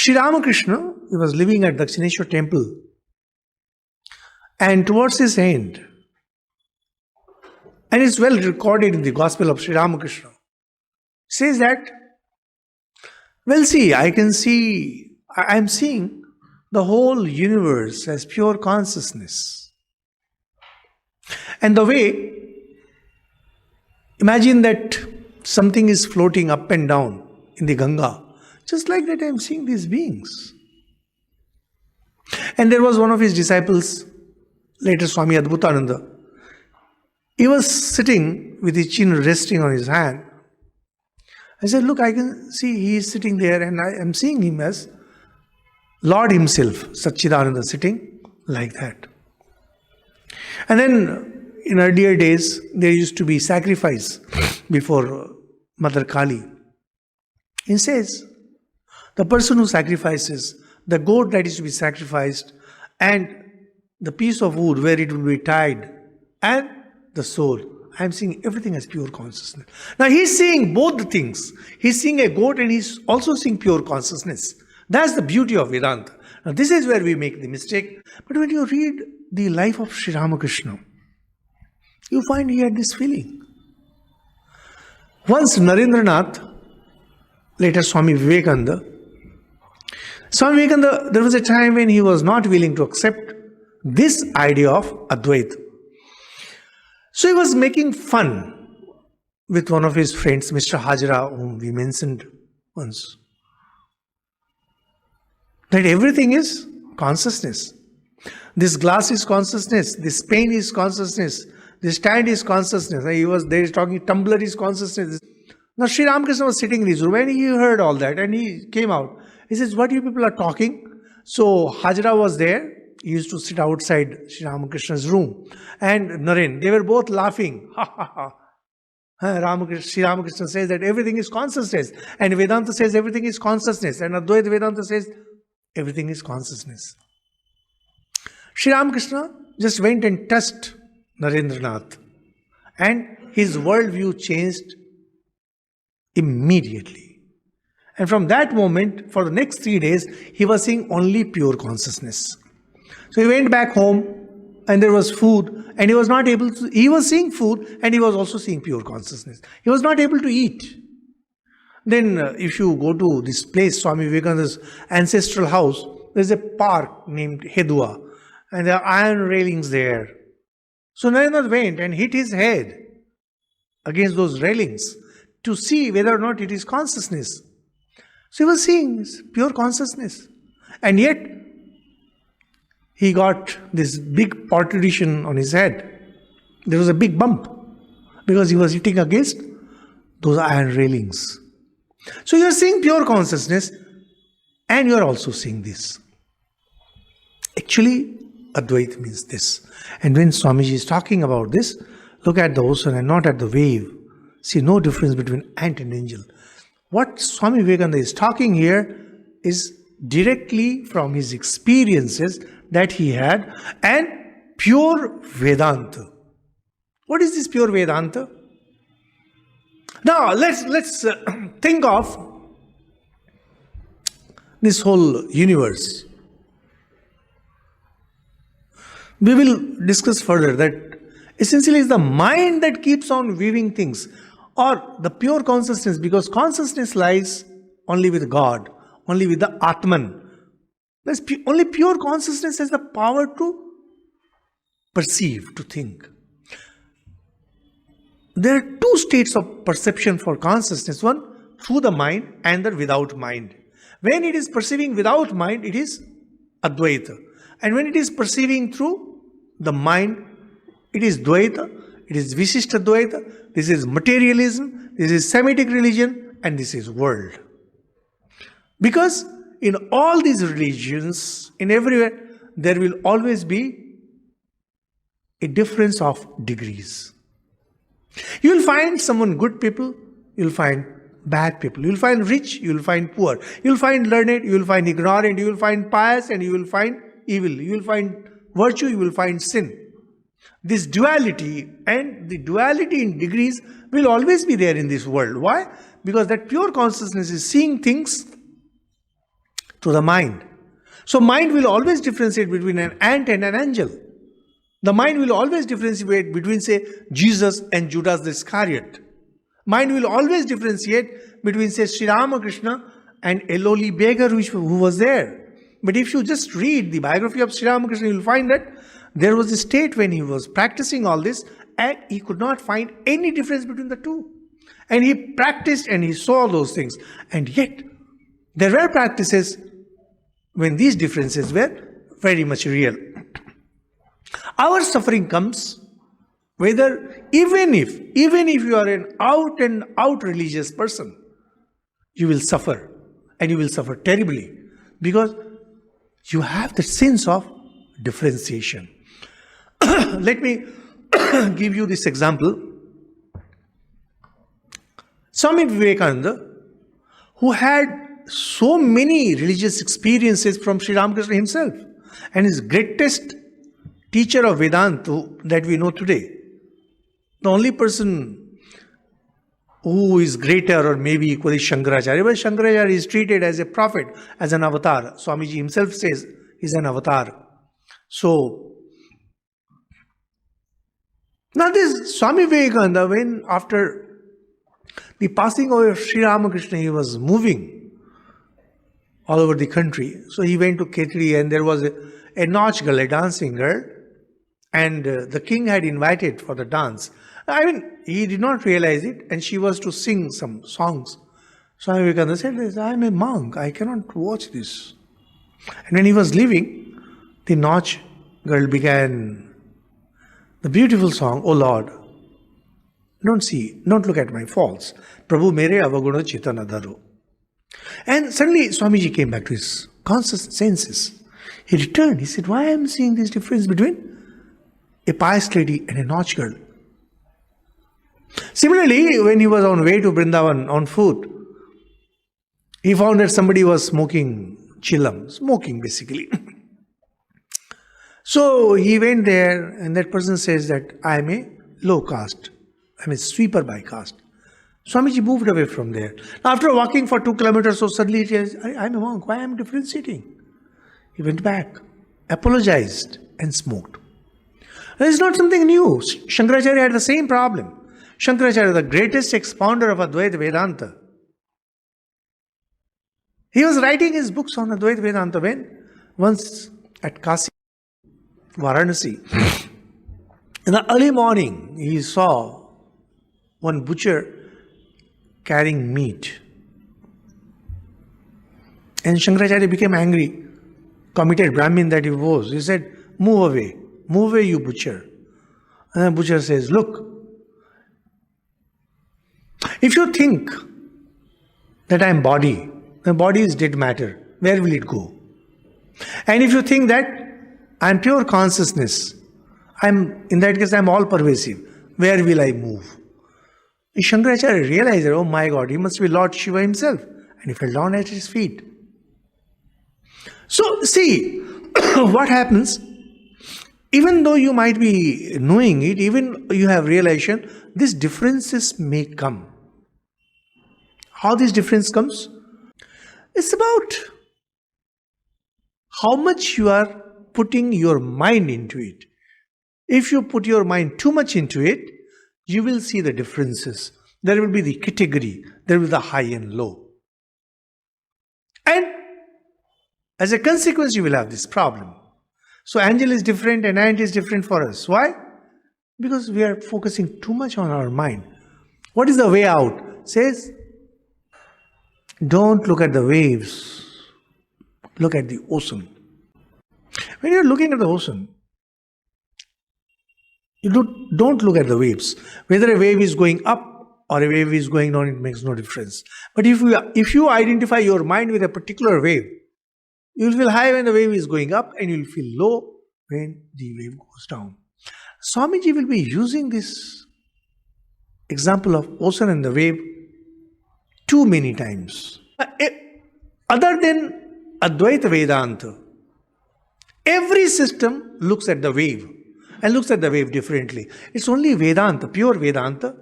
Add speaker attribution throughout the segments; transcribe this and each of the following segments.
Speaker 1: Sri Ramakrishna, he was living at Dakshineshwar temple, and towards his end, and it's well recorded in the Gospel of Sri Ramakrishna, says that, well, see, I'm seeing the whole universe as pure consciousness. And the way, imagine that something is floating up and down in the Ganga. Just like that, I'm seeing these beings. And there was one of his disciples, later Swami Adbhutananda. He was sitting with his chin resting on his hand. I said, look, I can see he is sitting there, and I am seeing him as Lord himself, Satchidananda, sitting like that. And then in earlier days, there used to be sacrifice before Mother Kali. He says, the person who sacrifices, the goat that is to be sacrificed, and the piece of wood where it will be tied, and the soul, I am seeing everything as pure consciousness. Now he's seeing both the things. He's seeing a goat and he's also seeing pure consciousness. That's the beauty of Vedanta. Now this is where we make the mistake. But when you read the life of Sri Ramakrishna, you find he had this feeling. Once Narendranath, later Swami Vivekananda, there was a time when he was not willing to accept this idea of Advaita. So he was making fun with one of his friends, Mr. Hajra, whom we mentioned once. That everything is consciousness. This glass is consciousness, this pen is consciousness, this stand is consciousness. He was there talking, tumbler is consciousness. Now Sri Ramakrishna was sitting in his room and he heard all that and he came out. He says, what you people are talking? So Hajra was there. He used to sit outside Sri Ramakrishna's room. And Naren, they were both laughing. Ha ha ha. Sri Ramakrishna says that everything is consciousness. And Vedanta says everything is consciousness. And Advaita Vedanta says everything is consciousness. Sri Ramakrishna just went and touched Narendranath. And his worldview changed immediately. And from that moment, for the next 3 days, he was seeing only pure consciousness. So he went back home and there was food and he was not able to, he was seeing food and he was also seeing pure consciousness. He was not able to eat. Then if you go to this place, Swami Vivekananda's ancestral house, there's a park named Hedua and there are iron railings there. So Narendranath went and hit his head against those railings to see whether or not it is consciousness. So he was seeing pure consciousness. And yet, he got this big partition on his head. There was a big bump because he was hitting against those iron railings. So you are seeing pure consciousness and you are also seeing this. Actually, Advaita means this. And when Swamiji is talking about this, look at the ocean and not at the wave. See no difference between ant and angel. What Swami Vivekananda is talking here is directly from his experiences that he had and pure Vedanta. What is this pure Vedanta? Now let's think of this whole universe. We will discuss further that essentially it's the mind that keeps on weaving things, or the pure consciousness, because consciousness lies only with God, only with the Atman. Only pure consciousness has the power to perceive, to think. There are two states of perception for consciousness. One through the mind and the without mind. When it is perceiving without mind, it is Advaita. And when it is perceiving through the mind, it is Dvaita, it is Visishta Dvaita, this is materialism, this is Semitic religion, and this is world. Because in all these religions, in everywhere, there will always be a difference of degrees. You will find someone good people, you will find bad people. You will find rich, you will find poor. You will find learned, you will find ignorant, you will find pious, and you will find evil. You will find virtue, you will find sin. This duality and the duality in degrees will always be there in this world. Why? Because that pure consciousness is seeing things through the mind. So mind will always differentiate between an ant and an angel. The mind will always differentiate between, say, Jesus and Judas the Iscariot. Mind will always differentiate between, say, Sri Ramakrishna and a lowly beggar who was there. But if you just read the biography of Sri Ramakrishna, you will find that there was a state when he was practicing all this and he could not find any difference between the two. And he practiced and he saw those things. And yet, there were practices when these differences were very much real. Our suffering comes whether, even if you are an out and out religious person, you will suffer, and you will suffer terribly, because you have the sense of differentiation. Let me give you this example. Swami Vivekananda, who had so many religious experiences from Sri Ramakrishna himself, and his greatest teacher of Vedanta that we know today, the only person who is greater or maybe equally Shankaracharya, but Shankaracharya is treated as a prophet, as an avatar. Swamiji himself says he's an avatar. So, now this Swami Vivekananda, when after the passing away of Sri Ramakrishna, he was moving all over the country. So he went to Khetri, and there was a nautch girl, a dancing girl, and the king had invited for the dance. I mean, he did not realize it, and she was to sing some songs. Swami Vivekananda said, I am a monk, I cannot watch this. And when he was leaving, the nautch girl began the beautiful song, O Lord, don't look at my faults. Prabhu mere avaguna chitana dharu. And suddenly Swamiji came back to his conscious senses. He returned. He said, why am I seeing this difference between a pious lady and a nautch girl? Similarly, when he was on way to Vrindavan on foot, he found that somebody was smoking chillam, smoking basically. So he went there, and that person says that I am a low caste. I am a sweeper by caste. Swamiji moved away from there. After walking for 2 kilometers, so suddenly he says, I am a monk, why am I differentiating? He went back, apologized, and smoked. It's not something new. Shankaracharya had the same problem. Shankaracharya, the greatest expounder of Advaita Vedanta, he was writing his books on Advaita Vedanta when once at Kasi, Varanasi, in the early morning, he saw one butcher carrying meat. And Shankaracharya became angry, committed Brahmin that he was. He said, move away you butcher. And the butcher says, look, if you think that I am body, the body is dead matter, where will it go? And if you think that I am pure consciousness, in that case I am all pervasive, where will I move? Shankaracharya realized that, oh my God, he must be Lord Shiva himself. And he fell down at his feet. So see, what happens, even though you might be knowing it, even you have realization, these differences may come. How this difference comes? It's about how much you are putting your mind into it. If you put your mind too much into it, you will see the differences. There will be the category, there will be the high and low. And as a consequence, you will have this problem. So angel is different and ant is different for us. Why? Because we are focusing too much on our mind. What is the way out? Says, don't look at the waves, look at the ocean. When you're looking at the ocean, you don't look at the waves. Whether a wave is going up or a wave is going down, it makes no difference. But if you identify your mind with a particular wave, you will feel high when the wave is going up and you will feel low when the wave goes down. Swamiji will be using this example of ocean and the wave too many times. Other than Advaita Vedanta, every system looks at the wave and looks at the wave differently. It's only Vedanta, pure Vedanta,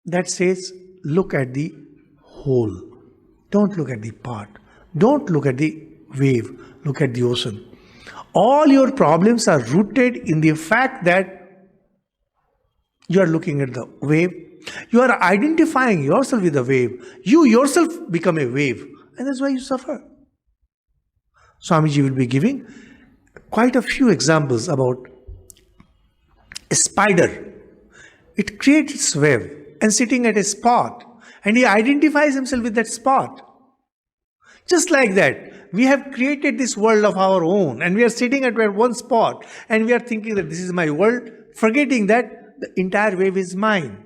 Speaker 1: that says look at the whole. Don't look at the part. Don't look at the wave. Look at the ocean. All your problems are rooted in the fact that you are looking at the wave. You are identifying yourself with the wave. You yourself become a wave. And that's why you suffer. Swamiji will be giving quite a few examples about a spider. It creates its web and sitting at a spot, and he identifies himself with that spot. Just like that, we have created this world of our own, and we are sitting at one spot, and we are thinking that this is my world, forgetting that the entire wave is mine.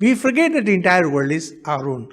Speaker 1: We forget that the entire world is our own.